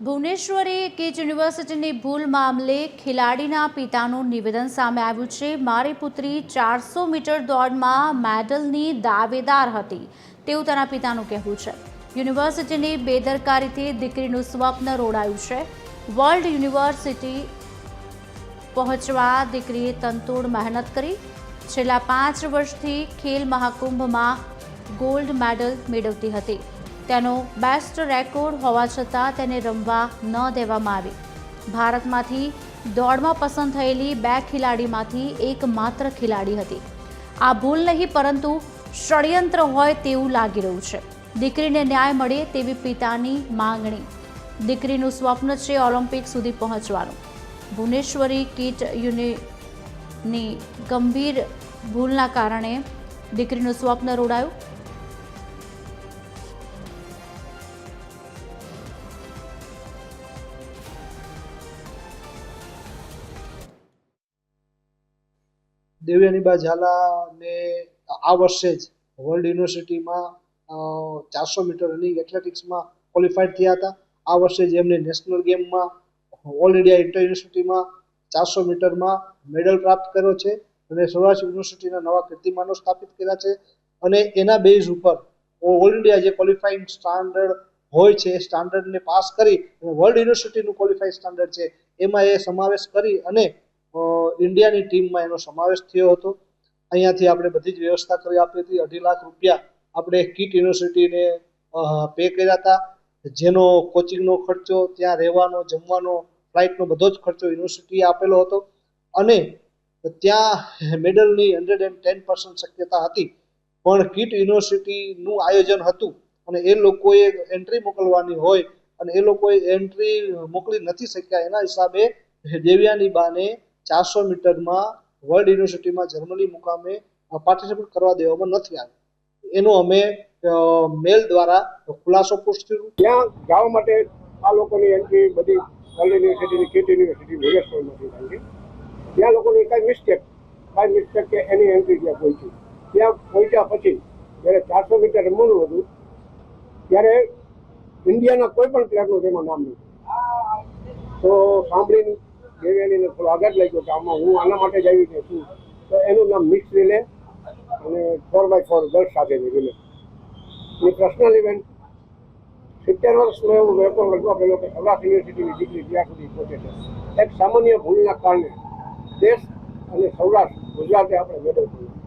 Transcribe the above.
Bhuvaneshwari kit યુનિવર્સિટીની ભૂલ મામલે ખેલાડીના પિતાનું નિવેદન સામે આવ્યું છે। મારી પુત્રી 400 મીટર દોડમાં મેડલની દાવેદાર હતી તેવું તેના પિતાનું કહેવું છે। યુનિવર્સિટીની બેદરકારીથી દીકરીનું સ્વપ્ન રોડાયું છે। વર્લ્ડ યુનિવર્સિટી પહોંચવા દીકરીએ તનતોડ મહેનત કરી। છેલ્લા 5 વર્ષથી ખેલ મહાકુંભમાં ગોલ્ડ મેડલ મેળવતી હતી। તેનો બેસ્ટ રેકોર્ડ હોવા છતાં તેને રમવા ન દેવામાં આવી। ભારતમાંથી દોડમાં પસંદ થયેલી 2 ખેલાડીમાંથી એકમાત્ર ખેલાડી હતી। આ ભૂલ નહીં પરંતુ ષડયંત્ર હોય તેવું લાગી રહ્યું છે। દીકરીને ન્યાય મળે તેવી પિતાની માંગણી। દીકરીનું સ્વપ્ન છે ઓલિમ્પિક સુધી પહોંચવાનું। ભુવનેશ્વરી કિટ યુનિની ગંભીર ભૂલના કારણે દીકરીનું સ્વપ્ન રોડાયું। દેવ્યાનીબા ઝાલાને આ વર્ષે જ વર્લ્ડ યુનિવર્સિટીમાં 400 મીટર રનિંગ એથ્લેટિક્સમાં ક્વોલિફાઈડ થયા હતા। આ વર્ષે જ એમને નેશનલ ગેમમાં ઓલ ઇન્ડિયા ઇન્ટર યુનિવર્સિટીમાં 400 મીટરમાં મેડલ પ્રાપ્ત કર્યો છે અને સૌરાષ્ટ્ર યુનિવર્સિટીના નવા કીર્તિમાનો સ્થાપિત કર્યા છે। અને એના બેઝ ઉપર ઓલ ઇન્ડિયા જે ક્વોલિફાઈંગ સ્ટાન્ડર્ડ હોય છે એ સ્ટાન્ડર્ડને પાસ કરી વર્લ્ડ યુનિવર્સિટીનું ક્વોલિફાઈંગ સ્ટાન્ડર્ડ છે એમાં એ સમાવેશ કરી અને ઇન્ડિયાની ટીમમાં એનો સમાવેશ થયો હતો। અહીંયાથી આપણે બધી જ વ્યવસ્થા કરી આપી હતી। 2.5 લાખ રૂપિયા આપણે કિટ યુનિવર્સિટીને પે કર્યા હતા, જેનો કોચિંગનો ખર્ચો, ત્યાં રહેવાનો, જમવાનો, ફ્લાઇટનો બધો જ ખર્ચો યુનિવર્સિટીએ આપેલો હતો। અને ત્યાં મેડલની 110% શક્યતા હતી, પણ કિટ યુનિવર્સિટીનું આયોજન હતું અને એ લોકોએ એન્ટ્રી મોકલવાની હોય અને એ લોકોએ એન્ટ્રી મોકલી નથી શક્યા। એના હિસાબે દેવ્યાનીબાને 400 મીટરમાં વર્લ્ડ યુનિવર્સિટીમાં જર્મની મુકામે પાર્ટિસિપેટ કરવા દેવામાં નથી આવી। એનો અમે મેલ દ્વારા ખુલાસો પૂછ્યો। ત્યાં જવા માટે આ લોકોની એન્ટ્રી બધી વર્લ્ડ યુનિવર્સિટીની કિટ યુનિવર્સિટી ભુવનેશ્વરમાંથી થાય છે। ત્યાં લોકોની કાંઈ મિસ્ટેક કે એની એન્ટ્રી ત્યાં પહોંચી। ત્યાં પહોંચ્યા પછી જ્યારે 400 મીટર રમવાનું હતું ત્યારે ઇન્ડિયાના કોઈ પણ પ્લેયરનું તેમાં નામ નથી। તો સાંભળીને દેવ્યાનીને થોડો આઘાત લાગ્યો કે આમાં હું આના માટે જ આવી કે શું। તો એનું નામ મિક્સ રિલે અને 4x4 ગર્લ્સ સાથેની રિલે એ પર્સનલ ઇવેન્ટ 70 વર્ષનો એવું રેકોર્ડ રચવા પેલો કે સૌરાષ્ટ્ર યુનિવર્સિટીની ડિગ્રી ત્યાં સુધી પહોંચે છે। એક સામાન્ય ભૂલના કારણે દેશ અને સૌરાષ્ટ્ર ગુજરાતે આપણે મેડલ કર્યું।